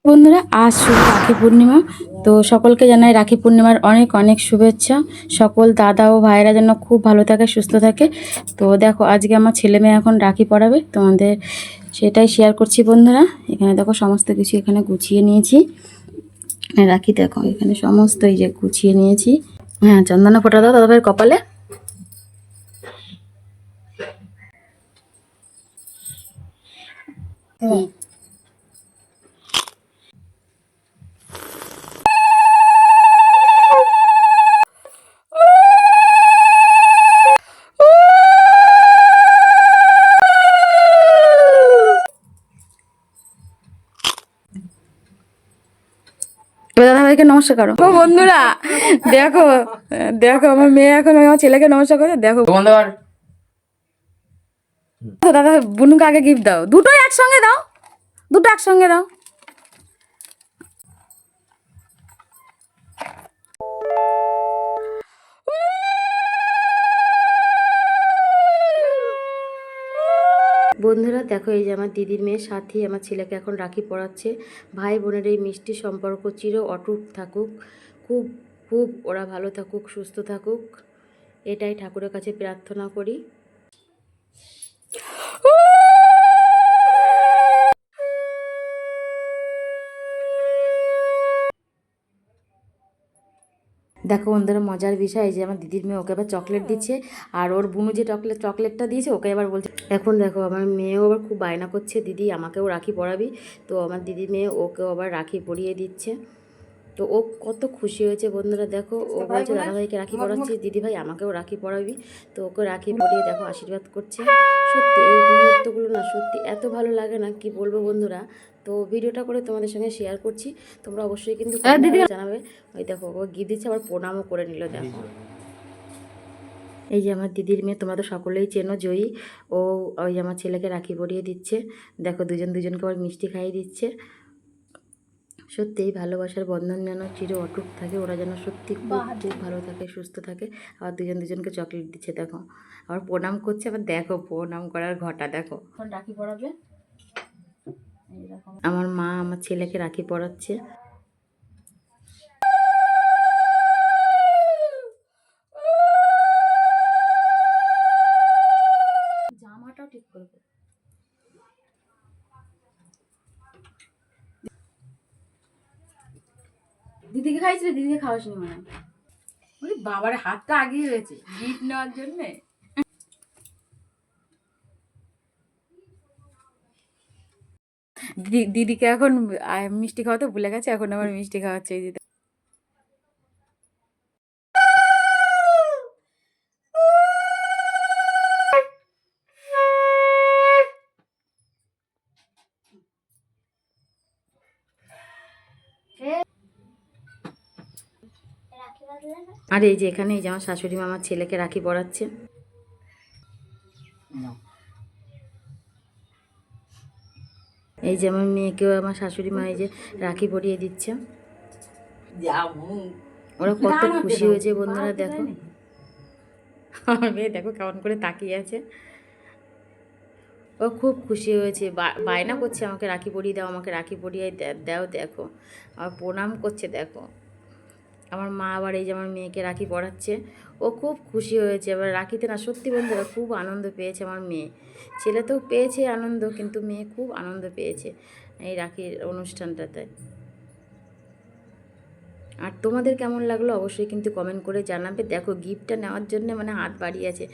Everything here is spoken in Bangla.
বন্ধুরা, আজ শুভ রাখি পূর্ণিমা। তো সকলকে জানাই রাখি পূর্ণিমার অনেক অনেক শুভেচ্ছা। সকল দাদা ও ভাইয়েরা যেন খুব ভালো থাকে, সুস্থ থাকে। তো দেখো, আজকে আমার ছেলে মেয়ে এখন রাখি পরাবে, তোমাদের সেটাই শেয়ার করছি বন্ধুরা। এখানে দেখো সমস্ত কিছু এখানে গুছিয়ে নিয়েছি। রাখি দেখো এখানে সমস্ত এই যে গুছিয়ে নিয়েছি। হ্যাঁ, চন্দনা ফোটা দাও দাদা ভাইয়ের কপালে। দাদা ভাইকে নমস্কার করো। বন্ধুরা দেখো, দেখো আমার মেয়ে এখন আমার ছেলেকে নমস্কার করে। দেখো দাদা বুনুকে আগে গিফট দাও, দুটোই একসঙ্গে দাও, দুটো একসঙ্গে দাও। বন্ধুরা দেখো, এই যে আমার দিদির মেয়ে সাথী আমার ছেলেকে এখন রাখি পরাচ্ছে। ভাই বোনের এই মিষ্টি সম্পর্ক চির অটুট থাকুক, খুব খুব ওরা ভালো থাকুক, সুস্থ থাকুক, এটাই ঠাকুরের কাছে প্রার্থনা করি। দেখো বন্ধুরা, মজার বিষয় যে আমার দিদির মেয়ে ওকে আবার চকলেট দিচ্ছে, আর ওর বুনু যে চকলেটটা দিয়েছে ওকে আবার বলছে। এখন দেখো আমার মেয়েও আবার খুব বায়না করছে, দিদি আমাকেও রাখি পরাবি। তো আমার দিদির মেয়ে ওকেও আবার রাখি পরিয়ে দিচ্ছে। তো ও কত খুশি হয়েছে বন্ধুরা। দেখো ও বলছে দাদাভাইকে রাখি পরাচ্ছি, দিদি ভাই আমাকেও রাখি পরাবি। তো ওকে রাখি পরিয়ে দেখো আশীর্বাদ করছে। সত্যি এই মুহূর্তগুলো না সত্যি এত ভালো লাগে না, কি বলবো বন্ধুরা। তো ভিডিওটা করে তোমাদের সঙ্গে শেয়ার করছি, তোমরা অবশ্যই কিন্তু জানাবে। ওই দেখো ও গিফট দিচ্ছে, আবার প্রণামও করে নিল। দেখো এই যে আমার দিদির মেয়ে, তোমরা তো সকলেই চেনো, জয়ী। ও ওই আমার ছেলেকে রাখি পরিয়ে দিচ্ছে। দেখো দুজন দুজনকে আবার মিষ্টি খাইয়ে দিচ্ছে। সত্যি এই ভালোবাসার বন্ধন যেন চির অটুট থাকে, ওরা যেন সত্যি খুব খুব ভালো থাকে, সুস্থ থাকে। আবার দুজন দুজনকে চকলেট দিচ্ছে। দেখো আবার প্রণাম করছে, আবার দেখো প্রণাম করার ঘটা দেখো। এখন রাখি পরাবে, আমার মা আমার ছেলেকে রাখি পরাচ্ছে। জামাটাও ঠিক করে দিদিকে খাইছিলে, দিদিকে খাওয়াসনি মনে হয়। বাবার হাতটা আগিয়ে রয়েছে গিফট নেওয়ার জন্যে। দিদিকে এখন মিষ্টি খাওয়াতে ভুলে গেছে, এখন আবার মিষ্টি খাওয়াচ্ছে এই দিদি। আর এই যে এখানে এই যে আমার শাশুড়ি মা আমার ছেলেকে রাখি পরাচ্ছে। এই যে আমার মেয়েকেও আমার শাশুড়ি মা এই যে রাখি পরিয়ে দিচ্ছে। ওরা কত খুশি হয়েছে বন্ধুরা। দেখো আমার মেয়ে দেখো কেমন করে তাকিয়ে আছে। ও খুব খুশি হয়েছে, বায়না করছে আমাকে রাখি পরিয়ে দাও, আমাকে রাখি পরিয়ে দাও। দেখো আমার প্রণাম করছে। দেখো আমার মা আবার এই যে আমার মেয়েকে রাখি পরাচ্ছে। ও খুব খুশি হয়েছে। এবার রাখিতে না সত্যি বন্ধুরা খুব আনন্দ পেয়েছে আমার মেয়ে। ছেলে তো পেয়েছে আনন্দ, কিন্তু মেয়ে খুব আনন্দ পেয়েছে এই রাখির অনুষ্ঠানটাতে। আর তোমাদের কেমন লাগলো অবশ্যই কিন্তু কমেন্ট করে জানাবে। দেখো গিফটটা নেওয়ার জন্য মানে হাত বাড়িয়েছে,